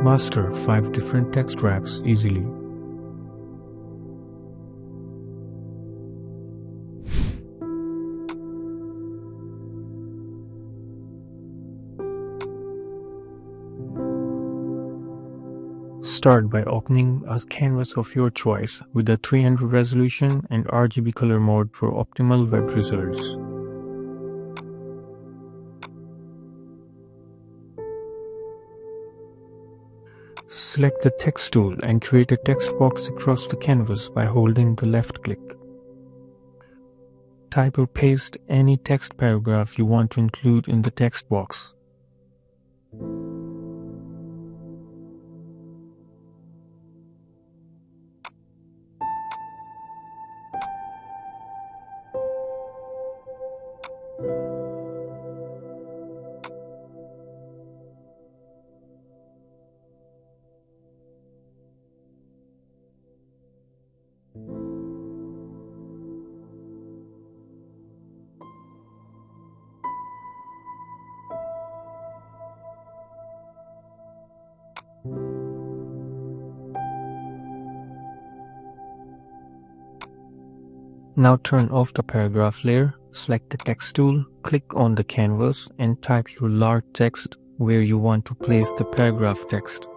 Master 5 different text wraps easily. Start by opening a canvas of your choice with a 300 resolution and RGB color mode for optimal web results. Select the text tool and create a text box across the canvas by holding the left click. Type or paste any text paragraph you want to include in the text box. Now turn off the paragraph layer, select the text tool, click on the canvas and type your large text where you want to place the paragraph text.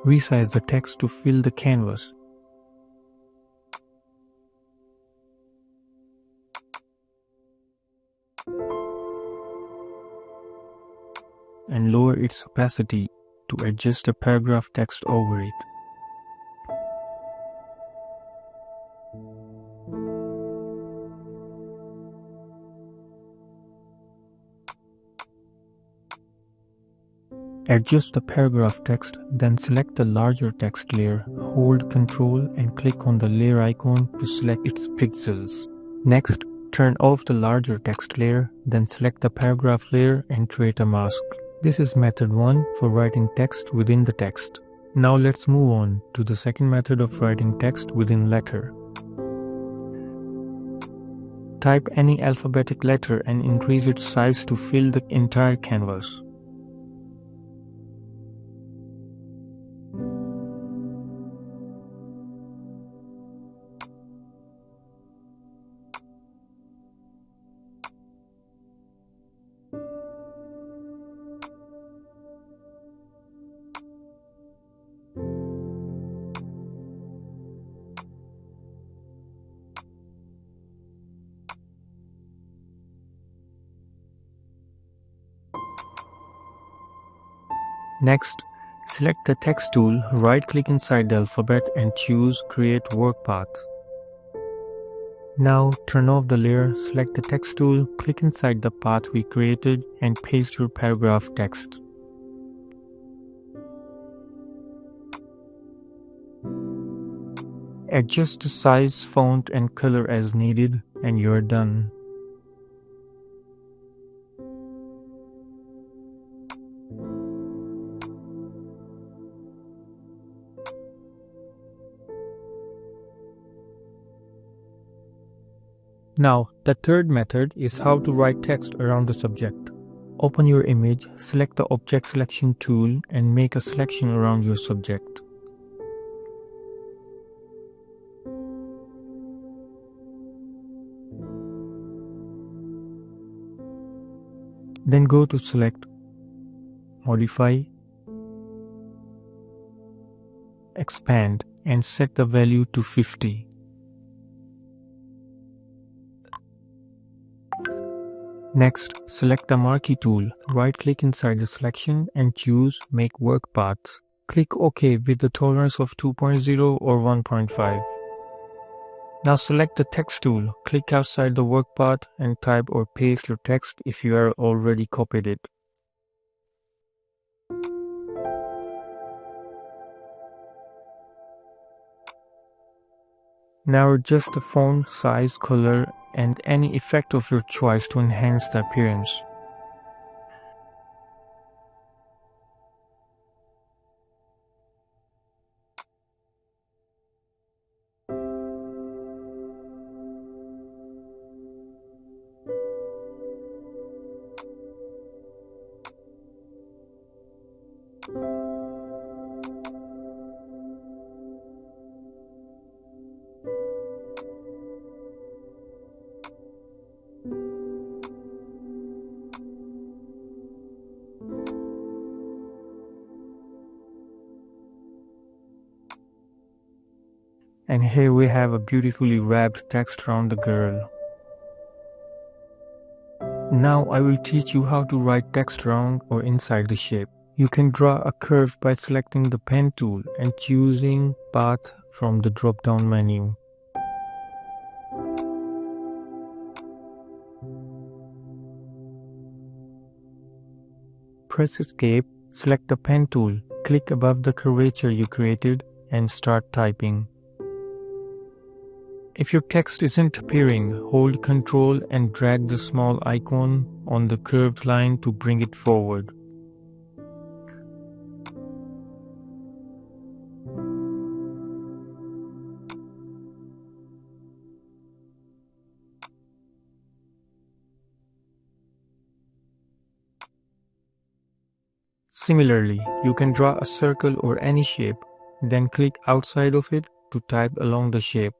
Resize the text to fill the canvas. And lower its opacity to adjust the paragraph text over it. Adjust the paragraph text, then select the larger text layer, hold Ctrl and click on the layer icon to select its pixels. Next, turn off the larger text layer, then select the paragraph layer and create a mask. This is method 1 for writing text within the text. Now let's move on to the second method of writing text within letter. Type any alphabetic letter and increase its size to fill the entire canvas. Next, select the text tool, right-click inside the alphabet and choose Create Work Path. Now turn off the layer, select the text tool, click inside the path we created and paste your paragraph text. Adjust the size, font and color as needed and you're done. Now, the third method is how to write text around the subject. Open your image, select the Object Selection tool and make a selection around your subject. Then go to Select, Modify, Expand and set the value to 50. Next, select the Marquee tool, right-click inside the selection and choose Make Work Paths. Click OK with the tolerance of 2.0 or 1.5. Now select the Text tool, click outside the work path and type or paste your text if you are already copied it. Now adjust the font, size, color and any effect of your choice to enhance the appearance. And here we have a beautifully wrapped text around the girl. Now I will teach you how to write text around or inside the shape. You can draw a curve by selecting the pen tool and choosing Path from the drop-down menu. Press Escape, select the pen tool, click above the curvature you created and start typing. If your text isn't appearing, hold Ctrl and drag the small icon on the curved line to bring it forward. Similarly, you can draw a circle or any shape, then click outside of it to type along the shape.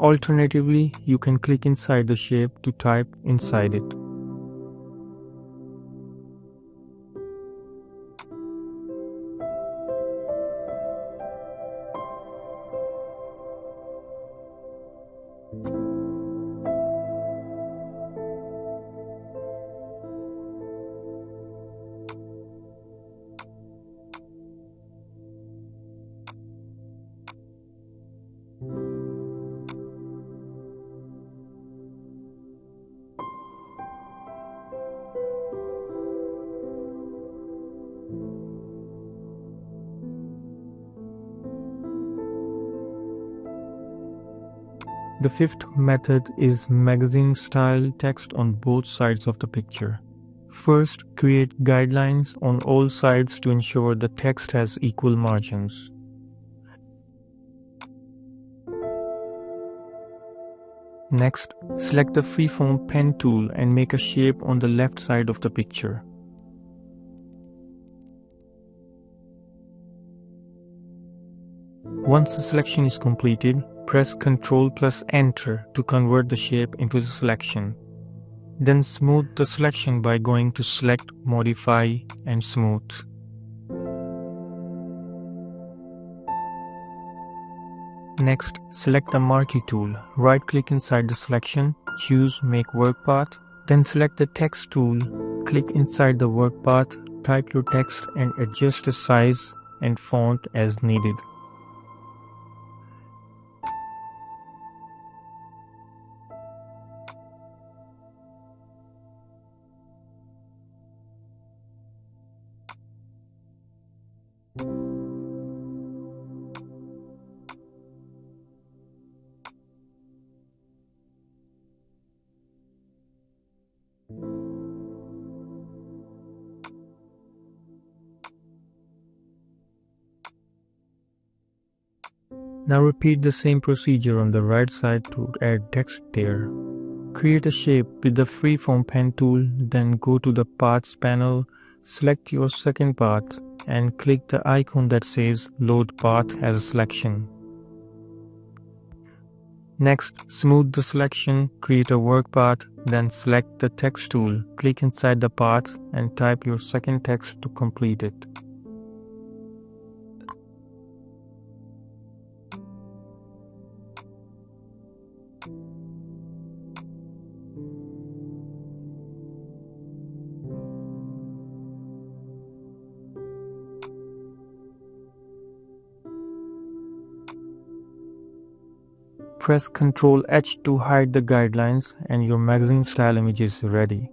Alternatively, you can click inside the shape to type inside it. The fifth method is magazine-style text on both sides of the picture. First, create guidelines on all sides to ensure the text has equal margins. Next, select the freeform pen tool and make a shape on the left side of the picture. Once the selection is completed, press Ctrl plus Enter to convert the shape into the selection. Then smooth the selection by going to Select, Modify, and Smooth. Next, select the Marquee tool. Right-click inside the selection, choose Make Work Path, then select the Text tool. Click inside the work path, type your text and adjust the size and font as needed. Now repeat the same procedure on the right side to add text there. Create a shape with the freeform pen tool, then go to the Paths panel, select your second path, and click the icon that says Load Path as a selection. Next, smooth the selection, create a work path, then select the Text tool, click inside the path, and type your second text to complete it. Press Ctrl H to hide the guidelines and your magazine style image is ready.